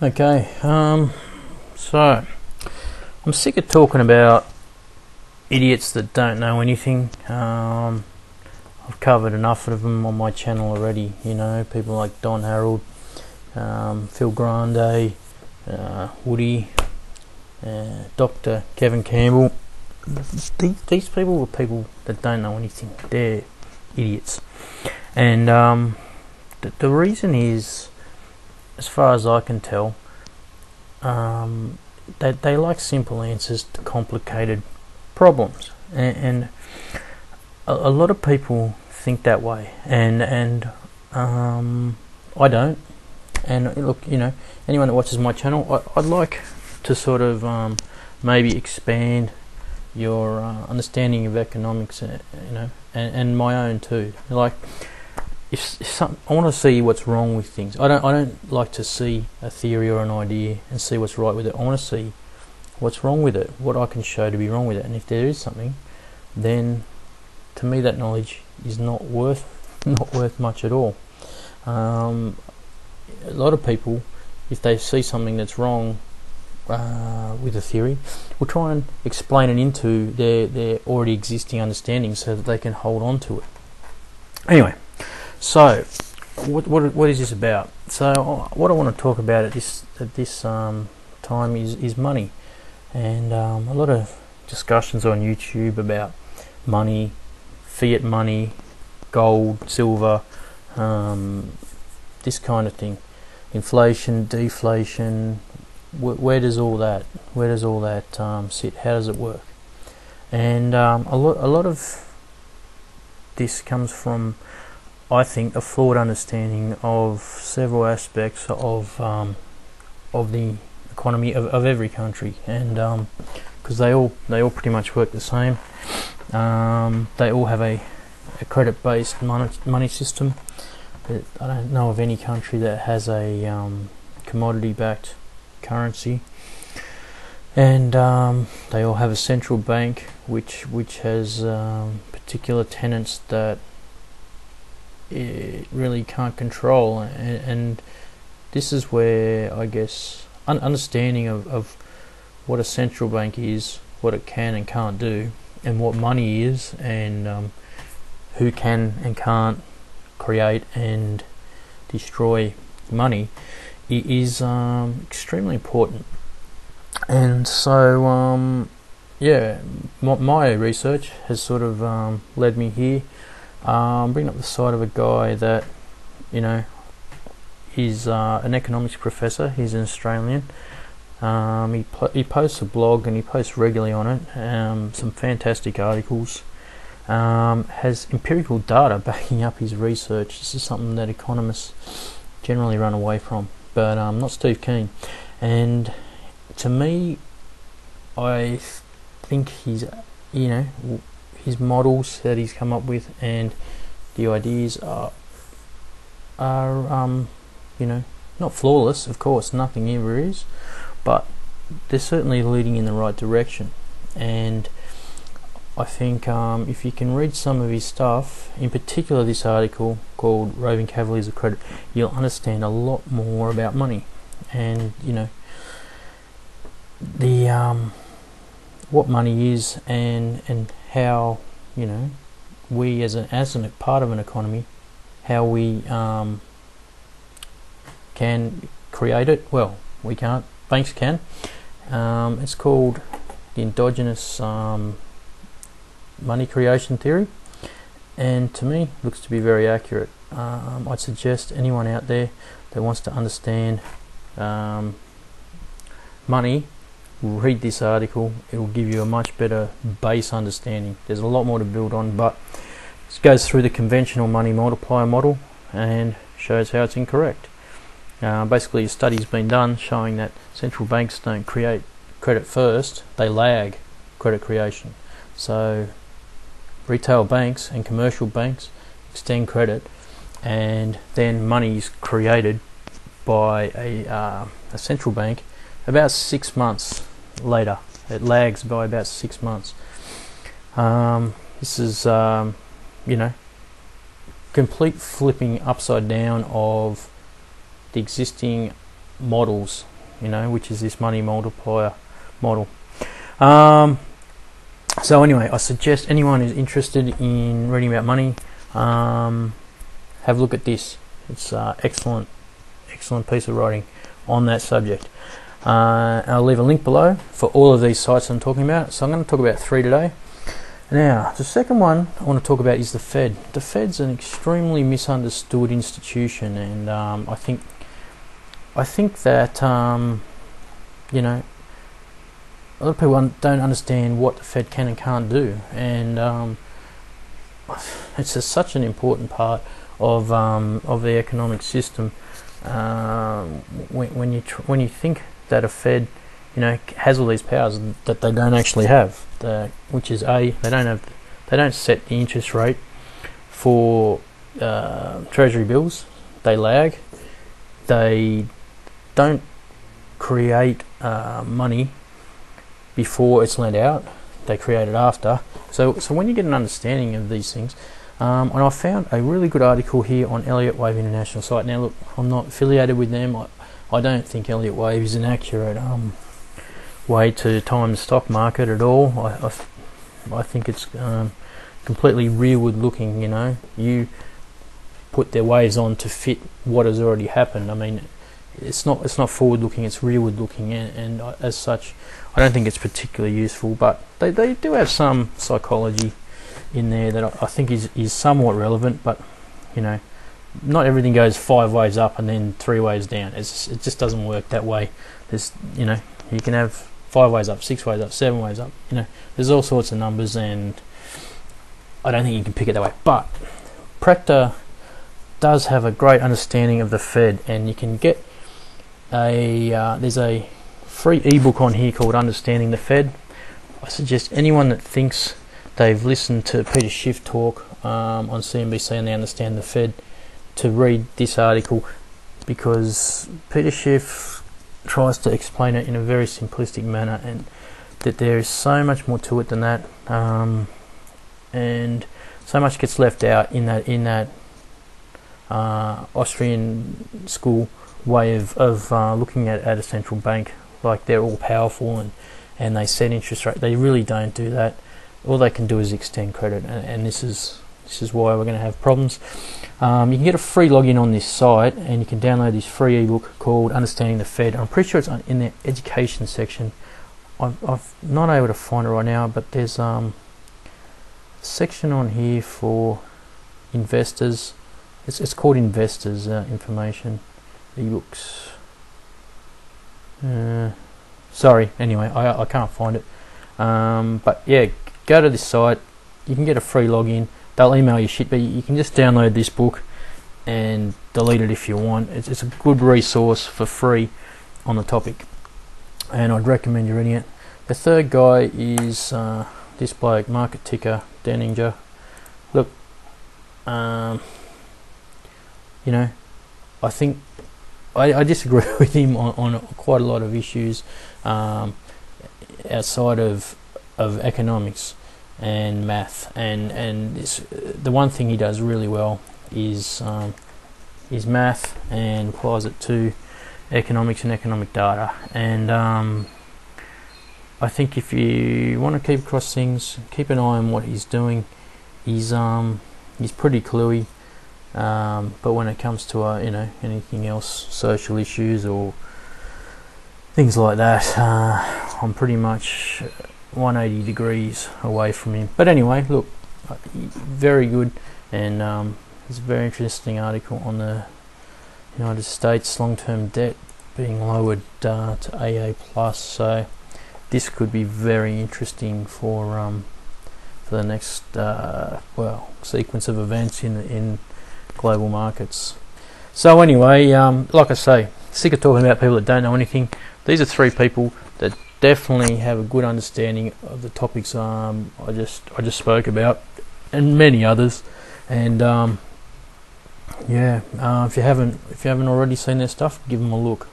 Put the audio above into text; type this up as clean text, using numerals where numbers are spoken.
Okay, so I'm sick of talking about idiots that don't know anything. I've covered enough of them on my channel already. You know, people like Don Harold, Phil Grande, Woody, Dr. Kevin Campbell. These people are people that don't know anything. They're idiots, and the reason is, as far as I can tell, they like simple answers to complicated problems, and a lot of people think that way, and I don't. And look, you know, anyone that watches my channel, I'd like to sort of maybe expand your understanding of economics, you know, and my own too. Like, I want to see what's wrong with things. I don't like to see a theory or an idea and see what's right with it. I want to see what's wrong with it, what I can show to be wrong with it, and if there is something, then to me that knowledge is not worth much at all. A lot of people, if they see something that's wrong with a theory, will try and explain it into their already existing understanding so that they can hold on to it. Anyway, so what is this about? So what I want to talk about at this time is money, and a lot of discussions on YouTube about money, fiat money, gold, silver, this kind of thing, inflation, deflation. Where does all that sit? How does it work? And a lot of this comes from, I think, a flawed understanding of several aspects of the economy of every country, and because they all pretty much work the same. They all have a credit-based money system. I don't know of any country that has a commodity-backed currency, and they all have a central bank which has particular tenets that it really can't control, and this is where I guess understanding of what a central bank is, what it can and can't do, and what money is, and who can and can't create and destroy money is extremely important. And so yeah, my research has sort of led me here. Bringing up the side of a guy that, you know, he's an economics professor. He's an Australian. He posts a blog, and he posts regularly on it some fantastic articles. Has empirical data backing up his research. This is something that economists generally run away from, but not Steve Keen. And to me, I think he's, you know, his models that he's come up with and the ideas are you know, not flawless, of course, nothing ever is, but they're certainly leading in the right direction. And I think if you can read some of his stuff, in particular this article called Roving Cavaliers of Credit, you'll understand a lot more about money, and, you know, the what money is, and how, you know, we as a part of an economy, how we can create it. Well, we can't, banks can. It's called the Endogenous money creation theory, and to me looks to be very accurate. I'd suggest anyone out there that wants to understand money, read this article. It will give you a much better base understanding. There's a lot more to build on, but it goes through the conventional money multiplier model and shows how it's incorrect. Basically, a study's been done showing that central banks don't create credit first, they lag credit creation. So retail banks and commercial banks extend credit, and then money is created by a central bank about 6 months later. It lags by about 6 months. This is, you know, complete flipping upside down of the existing models which is this money multiplier model. So anyway, I suggest anyone who's interested in reading about money, have a look at this. It's excellent piece of writing on that subject. I'll leave a link below for all of these sites I'm talking about. So I'm going to talk about 3 today. Now, the second one I want to talk about is the Fed. The Fed's an extremely misunderstood institution, and I think that a lot of people don't understand what the Fed can and can't do, and it's such an important part of the economic system. When you think that a Fed, has all these powers that they don't actually have, which is they don't set the interest rate for treasury bills. They lag. They don't create money before it's lent out. They create it after. So when you get an understanding of these things, and I found a really good article here on Elliott Wave International site. Now look, I'm not affiliated with them. I don't think Elliott Wave is an accurate way to time the stock market at all. I think it's completely rearward looking. You put their waves on to fit what has already happened. I mean, it's not forward looking, it's rearward looking, and as such I don't think it's particularly useful, but they do have some psychology in there that I think is somewhat relevant. But not everything goes 5 waves up and then 3 waves down. It just doesn't work that way. There's you can have 5 waves up, 6 waves up, 7 waves up. There's all sorts of numbers, and I don't think you can pick it that way. But Prechter does have a great understanding of the Fed, and you can get there's a free ebook on here called Understanding the Fed. I suggest anyone that thinks they've listened to Peter Schiff talk on CNBC and they understand the Fed to read this article, because Peter Schiff tries to explain it in a very simplistic manner, and that there is so much more to it than that, and so much gets left out in that Austrian school way of looking at a central bank, like they're all powerful and they set interest rate. They really don't do that. All they can do is extend credit, and this is why we're going to have problems. You can get a free login on this site, and you can download this free ebook called Understanding the Fed. I'm pretty sure it's in the education section. I'm not able to find it right now, but there's a section on here for investors. It's called Investors Information Ebooks. Sorry, anyway, I can't find it. But yeah, go to this site. You can get a free login. They'll email you shit, but you can just download this book and delete it if you want. It's a good resource for free on the topic, and I'd recommend you reading it. The third guy is this bloke, market ticker Denninger. Look, I think I disagree with him on quite a lot of issues outside of economics and math, and the one thing he does really well is math, and applies it to economics and economic data. And I think if you want to keep across things, keep an eye on what he's doing. He's pretty cluey, but when it comes to anything else, social issues or things like that, I'm pretty much 180 degrees away from him. But anyway, look, very good, and it's a very interesting article on the United States long-term debt being lowered to AA+. So this could be very interesting for the next sequence of events in global markets. So anyway, like I say, sick of talking about people that don't know anything. These are 3 people that definitely have a good understanding of the topics I just spoke about, and many others. And if you haven't already seen their stuff, give them a look.